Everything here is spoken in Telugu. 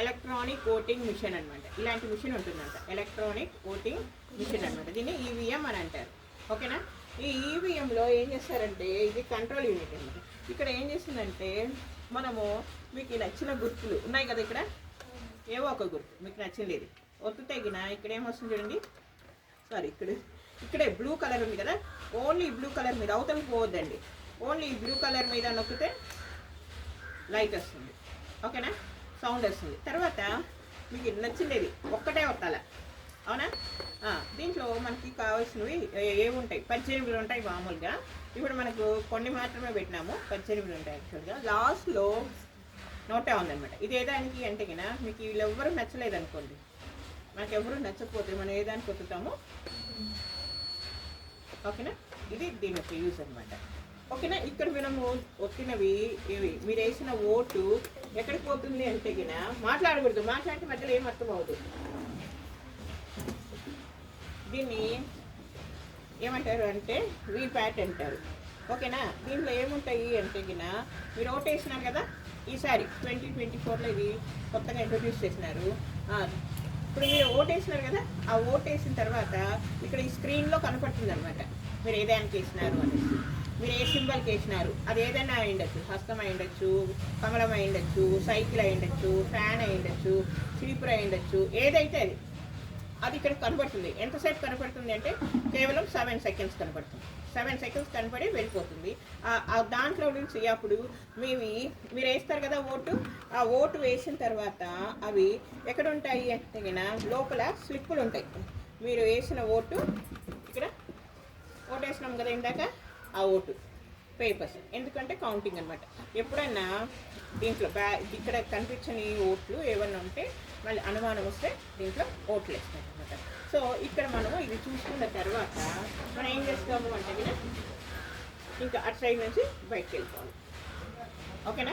ఎలక్ట్రానిక్ ఓటింగ్ మిషన్ అనమాట. ఇలాంటి మిషన్ ఉంటుందంట, ఎలక్ట్రానిక్ ఓటింగ్ మిషన్ అనమాట. దీన్ని ఈవీఎం అని అంటారు. ఓకేనా. ఈ ఈవీఎంలో ఏం చేస్తారంటే ఇది కంట్రోల్ యూనిట్ అనమాట. ఇక్కడ ఏం చేస్తుందంటే మనము మీకు నచ్చిన గుర్తులు ఉన్నాయి కదా, ఇక్కడ ఏవో ఒక గుర్తు మీకు నచ్చింది ఇది ఒత్తు తగిన ఇక్కడ ఏమొస్తుంది చూడండి. సారీ, ఇక్కడే బ్లూ కలర్ ఉంది కదా, ఓన్లీ బ్లూ కలర్ మీద అవతలకి పోవద్దండి. ఓన్లీ బ్లూ కలర్ మీద నొక్కితే లైట్ వస్తుంది. ఓకేనా, సౌండ్ వస్తుంది. తర్వాత మీకు నచ్చిండేది ఒక్కటే ఒత్తాల. అవునా. దీంట్లో మనకి కావాల్సినవి ఏముంటాయి, 18 ఉంటాయి మామూలుగా. ఇప్పుడు మనకు కొన్ని మాత్రమే పెట్టినాము, 18 ఉంటాయి యాక్చువల్గా. లాస్ట్లో నోటే ఉందనమాట. ఇది ఏదానికి అంటే కన్నా మీకు వీళ్ళు ఎవ్వరూ నచ్చలేదు అనుకోండి, మనకు ఎవరు నచ్చకపోతే మనం ఏదానికి ఒత్తుతాము. ఓకేనా, ఇది దీని యొక్క యూజ్ అనమాట. ఓకేనా. ఇక్కడ మనము ఒత్తినవి ఇవి మీరు వేసిన ఓటు ఎక్కడికి పోతుంది అంటే గిన మాట్లాడకూడదు, మాట్లాడితే మధ్యలో ఏం అర్థం అవ్వదు. దీన్ని ఏమంటారు అంటే వీప్యాట్ అంటారు. ఓకేనా. దీంట్లో ఏముంటాయి అంటే గిన మీరు ఓటు వేసినారు కదా, ఈసారి 2024లో ఇది కొత్తగా ఇంట్రొడ్యూస్ చేసినారు. ఇప్పుడు మీరు ఓటు వేసినారు కదా, ఆ ఓటు వేసిన తర్వాత ఇక్కడ ఈ స్క్రీన్లో కనపడుతుంది అనమాట మీరు ఏదానికి వేసినారు అనేసి. మీరు ఏ సింబల్కి వేసినారు, అది ఏదైనా అయి ఉండొచ్చు, హస్తం అయి ఉండొచ్చు, కమలం అయి ఉండొచ్చు, సైకిల్ అయి ఉండొచ్చు, ఫ్యాన్ అయి ఉండొచ్చు, చీపురు అయి ఉండొచ్చు, ఏదైతే అది ఇక్కడ కనపడుతుంది. ఎంతసేపు కనపడుతుంది అంటే కేవలం 7 సెకండ్స్ కనపడుతుంది. 7 సెకండ్స్ కనపడి వెళ్ళిపోతుంది. దాంట్లో నుంచి అప్పుడు మీరు వేస్తారు కదా ఓటు, ఆ ఓటు వేసిన తర్వాత అవి ఎక్కడ ఉంటాయి అంటే లోపల స్లిప్పులు ఉంటాయి. మీరు వేసిన ఓటు ఇక్కడ ఓటు వేసినాం కదా ఇందాక, ఆ ఓటు పేపర్స్, ఎందుకంటే కౌంటింగ్ అనమాట. ఎప్పుడన్నా దీంట్లో ఇక్కడ కనిపించని ఓట్లు ఏమన్నా ఉంటే మళ్ళీ అనుమానం వస్తే దీంట్లో ఓట్లు వేస్తాం అనమాట. సో ఇక్కడ మనము ఇది చూసుకున్న తర్వాత మనం ఏం చేస్తాము అంటే ఇంకా అటు సైడ్ నుంచి బయటకు వెళ్ళిపోవాలి. ఓకేనా.